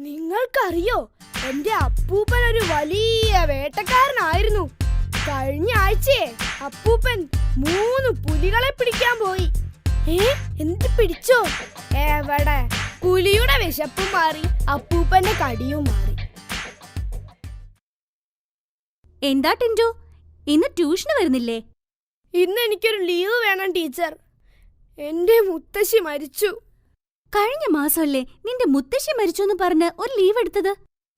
നിങ്ങൾക്കറിയോ, എന്റെ അപ്പൂപ്പൻ ഒരു വലിയ വേട്ടക്കാരനായിരുന്നു. കഴിഞ്ഞ ആഴ്ചയെ അപ്പൂപ്പൻ 3 പുലികളെ പിടിക്കാൻ പോയി. എന്ത് പിടിച്ചോ? എവിടെ? പുലിയുടെ വിശപ്പ് മാറി, അപ്പൂപ്പന്റെ കടിയും മാറി. എന്താ ടിൻറ്റു, ഇന്ന് ട്യൂഷന് വരുന്നില്ലേ? ഇന്ന് എനിക്കൊരു ലീവ് വേണം ടീച്ചർ. എന്റെ മുത്തശ്ശി മരിച്ചു. കഴിഞ്ഞ മാസമല്ലേ നിന്റെ മുത്തശ്ശി മരിച്ചു എന്ന് പറഞ്ഞ് ഒരു ലീവ് എടുത്തത്?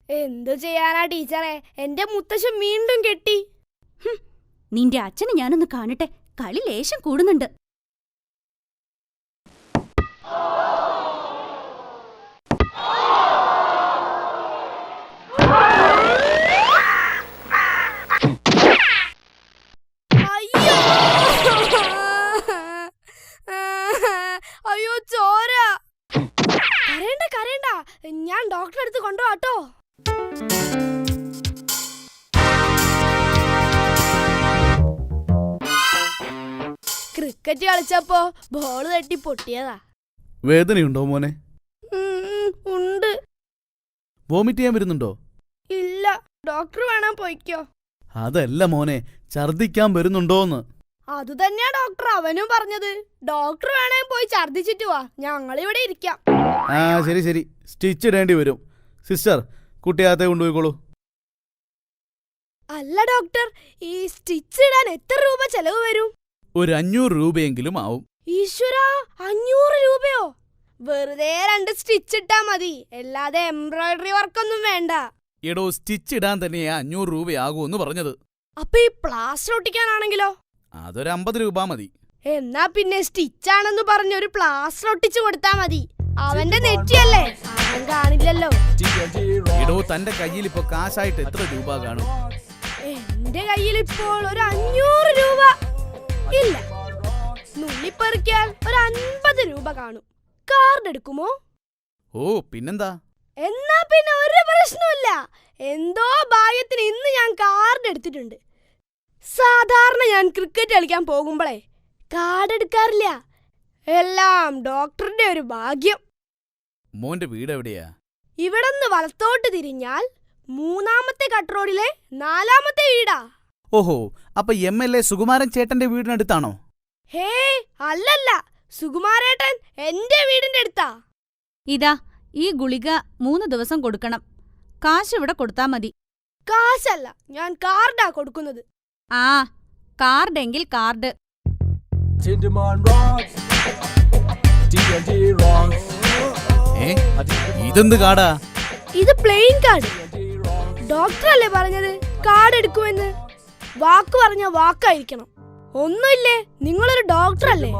എന്തു ചെയ്യാനാ ടീച്ചറെ, എന്റെ മുത്തശ്ശൻ വീണ്ടും കെട്ടി. നിന്റെ അച്ഛനെ ഞാനൊന്ന് കാണട്ടെ, കളി ലേശം കൂടുന്നുണ്ട്. അയ്യോ ചോര! കരയണ്ട കരയണ്ട, ഞാൻ ഡോക്ടറെ അടുത്ത് കൊണ്ടുപോട്ടോ. ക്രിക്കറ്റ് കളിച്ചപ്പോ ബോള് തട്ടി പൊട്ടിയതാ. വേദനയുണ്ടോ മോനെ? ഉണ്ട്. വോമിറ്റ് ചെയ്യാൻ വരുന്നുണ്ടോ? ഇല്ല, ഡോക്ടർ വേണം പോയിക്കോ. അതല്ല മോനെ, ഛർദിക്കാൻ വരുന്നുണ്ടോന്ന്. അതുതന്നെയാ ഡോക്ടർ അവനും പറഞ്ഞത്. ഡോക്ടർ വേണേ പോയി ഛർദിച്ചിട്ട് വാ, ഞങ്ങളിവിടെ ഇരിക്കാം. ആ ശരി ശരി, സ്റ്റിച്ച് ഇടേണ്ടി വരും. സിസ്റ്റർ, കുട്ടിയാത്തെ കൊണ്ടുപോയിക്കോളൂ. അല്ല ഡോക്ടർ, ഈ സ്റ്റിച്ച് ഇടാൻ എത്ര രൂപ ചെലവ് വരും? ഒരു 500 രൂപയെങ്കിലും ആവും. ഈശ്വരാ, 500 രൂപയോ? വെറുതെ 2 സ്റ്റിച്ച് ഇട്ടാ മതി, അല്ലാതെ എംബ്രോയിഡറി വർക്കൊന്നും വേണ്ട. എടോ, സ്റ്റിച്ച് ഇടാൻ തന്നെയാ 500 രൂപയാകൂന്ന് പറഞ്ഞത്. അപ്പൊ ഈ പ്ലാസ്റ്റർ ഒട്ടിക്കാനാണെങ്കിലോ? അതൊരു 50 രൂപ മതി. എന്നാ പിന്നെ സ്റ്റിച്ചാണെന്ന് പറഞ്ഞ് ഒരു പ്ലാസ്റ്റർ ഒട്ടിച്ചു കൊടുത്താ മതി. അവന്റെ നെറ്റിയല്ലേ, അവൻ കാണില്ലല്ലോ. എടോ, തന്റെ കയ്യിൽ ഇപ്പൊ കാശായിട്ട് എത്ര രൂപ കാണും? എന്റെ കയ്യിൽ ഇപ്പോൾ ഒരു 500 രൂപ ഇല്ല. നുള്ളിപ്പെറുക്കിയാൽ ഒരു 50 രൂപ കാണും. കാർഡ് എടുക്കുമോ? ഓ പിന്നെന്താ. എന്നാ പിന്നെ ഒരു പ്രശ്നമില്ല. എന്തോ ഭാഗ്യത്തിന് ഇന്ന് ഞാൻ കാർഡ് എടുത്തിട്ടുണ്ട്. സാധാരണ ഞാൻ ക്രിക്കറ്റ് കളിക്കാൻ പോകുമ്പോഴേ കാർഡ് എടുക്കാറില്ല. എല്ലാം ഡോക്ടറിന്റെ ഒരു ഭാഗ്യം. മോന്റെ വീട് എവിടെയാ? ഇവിടുന്ന് വലത്തോട്ട് തിരിഞ്ഞാൽ 3ാമത്തെ കട്ട് റോഡിലെ 4ാമത്തെ വീടാ. ഓഹോ, അപ്പൊ MLA സുകുമാരൻ ചേട്ടന്റെ വീടിനടുത്താണോ? ഹേ അല്ലല്ല, സുകുമാരേട്ടൻ എന്റെ വീടിന്റെ അടുത്താ. ഇതാ, ഈ ഗുളിക 3 ദിവസം കൊടുക്കണം. കാശ് ഇവിടെ കൊടുത്താ മതി. കാശല്ല, ഞാൻ കാർഡാ കൊടുക്കുന്നത്. ആ, കാർഡെങ്കിൽ കാർഡ്. ഇതെന്ത് കാർഡാ? ഇത് പ്ലെയിൻ കാർഡ്. ഡോക്ടറല്ലേ പറഞ്ഞത് കാർഡ് എടുക്കുമെന്ന്. വാക്ക് പറഞ്ഞ വാക്കായിരിക്കണം. ഒന്നുമില്ലേ, നിങ്ങളൊരു ഡോക്ടറല്ലേ.